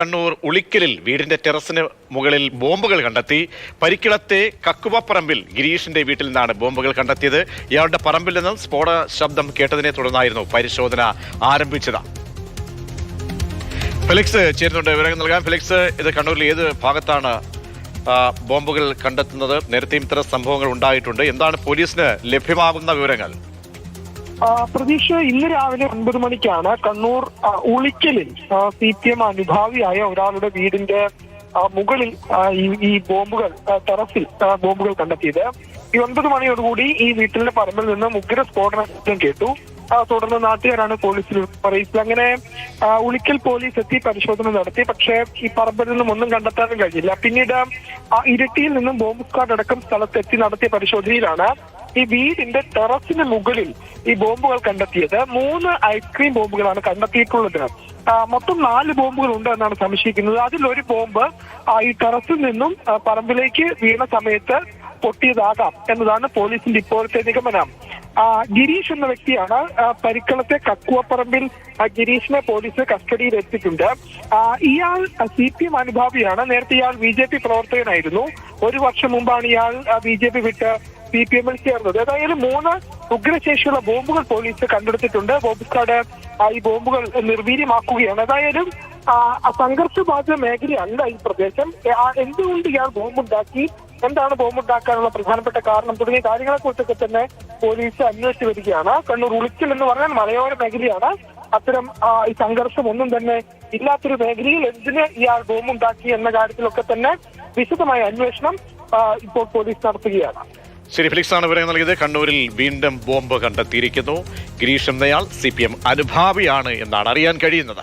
കണ്ണൂർ ഉളിക്കലിൽ വീടിന്റെ ടെറസിന് മുകളിൽ ബോംബുകൾ കണ്ടെത്തി. പരിക്കിളത്തെ കക്കുവപ്പറമ്പിൽ ഗിരീഷിന്റെ വീട്ടിൽ നിന്നാണ് ബോംബുകൾ കണ്ടെത്തിയത്. ഇയാളുടെ പറമ്പിൽ നിന്നും സ്ഫോടന ശബ്ദം കേട്ടതിനെ തുടർന്നായിരുന്നു പരിശോധന ആരംഭിച്ചത്. ഫെലിക്സ് ചേരുന്നുണ്ട്, വിവരങ്ങൾ നൽകാം. ഫെലിക്സ്, ഇത് കണ്ണൂരിൽ ഏത് ഭാഗത്താണ് ബോംബുകൾ കണ്ടെത്തുന്നത്? നേരത്തെയും ഇത്തരം സംഭവങ്ങൾ ഉണ്ടായിട്ടുണ്ട്. എന്താണ് പോലീസിന് ലഭ്യമാകുന്ന വിവരങ്ങൾ? പ്രതീക്ഷ, ഇന്ന് രാവിലെ 9 മണിക്കാണ് കണ്ണൂർ ഉളിക്കലിൽ CPM അനുഭാവിയായ ഒരാളുടെ വീടിന്റെ മുകളിൽ ഈ ബോംബുകൾ, ടെറസിൽ ബോംബുകൾ കണ്ടെത്തിയത്. ഈ 9 മണിയോടുകൂടി ഈ വീട്ടിലെ പറമ്പിൽ നിന്ന് ഉഗ്ര സ്ഫോടന ശബ്ദം കേട്ടു. തുടർന്ന് നാട്ടുകാരാണ് പോലീസിൽ അറിയിച്ചത്. അങ്ങനെ ഉളിക്കൽ പോലീസ് എത്തി പരിശോധന നടത്തി. പക്ഷേ ഈ പറമ്പിൽ നിന്നും ഒന്നും കണ്ടെത്താനും കഴിഞ്ഞില്ല. പിന്നീട് ഇരിട്ടിയിൽ നിന്നും ബോംബ് സ്ക്വാഡ് അടക്കം സ്ഥലത്തെത്തി നടത്തിയ പരിശോധനയിലാണ് ഈ വീടിന്റെ ടെറസിന് മുകളിൽ ഈ ബോംബുകൾ കണ്ടെത്തിയത്. 3 ഐസ്ക്രീം ബോംബുകളാണ് കണ്ടെത്തിയിട്ടുള്ളത്. മൊത്തം 4 ബോംബുകൾ ഉണ്ട് എന്നാണ് സംശയിക്കുന്നത്. അതിലൊരു ബോംബ് ഈ ടെറസിൽ നിന്നും പറമ്പിലേക്ക് വീണ സമയത്ത് പൊട്ടിയതാകാം എന്നതാണ് പോലീസിന്റെ ഇപ്പോഴത്തെ നിഗമനം. ഗിരീഷ് എന്ന വ്യക്തിയാണ് പരിക്കളത്തെ കക്കുവപ്പറമ്പിൽ. ഗിരീഷിനെ പോലീസ് കസ്റ്റഡിയിൽ എത്തിയിട്ടുണ്ട്. ഇയാൾ CPM അനുഭാവിയാണ്. നേരത്തെ ഇയാൾ BJP പ്രവർത്തകനായിരുന്നു. 1 വർഷം മുമ്പാണ് ഇയാൾ BJP വിട്ട് CPM-ൽ ചേർന്നത്. ഏതായാലും 3 ഉഗ്രശേഷിയുള്ള ബോംബുകൾ പോലീസ് കണ്ടെടുത്തിട്ടുണ്ട്. ബോംബ് സ്ക്വാഡ് ഈ ബോംബുകൾ നിർവീര്യമാക്കുകയാണ്. ഏതായാലും സംഘർഷബാധിത മേഖലയല്ല ഈ പ്രദേശം. എന്തുകൊണ്ട് ഇയാൾ ബോംബുണ്ടാക്കി, എന്താണ് ബോംബുണ്ടാക്കാനുള്ള പ്രധാനപ്പെട്ട കാരണം തുടങ്ങിയ കാര്യങ്ങളെ കുറിച്ചൊക്കെ തന്നെ പോലീസ് അന്വേഷിച്ചു വരികയാണ്. കണ്ണൂർ ഉളിക്കൽ എന്ന് പറഞ്ഞാൽ മലയോര മേഖലയാണ്. അത്തരം ഈ സംഘർഷം ഒന്നും തന്നെ ഇല്ലാത്തൊരു മേഖലയിൽ എന്തിന് ഇയാൾ ബോംബുണ്ടാക്കി എന്ന കാര്യത്തിലൊക്കെ തന്നെ വിശദമായ അന്വേഷണം ഇപ്പോൾ പോലീസ് നടത്തുകയാണ്. ശരി, ഫെലിക്സ് ആണ് വിവരങ്ങൾ നൽകിയത്. കണ്ണൂരിൽ വീണ്ടും ബോംബ് കണ്ടെത്തിയിരിക്കുന്നു. ഗിരീഷ് എന്നയാൾ CPM അനുഭാവിയാണ് എന്നാണ് അറിയാൻ കഴിയുന്നത്.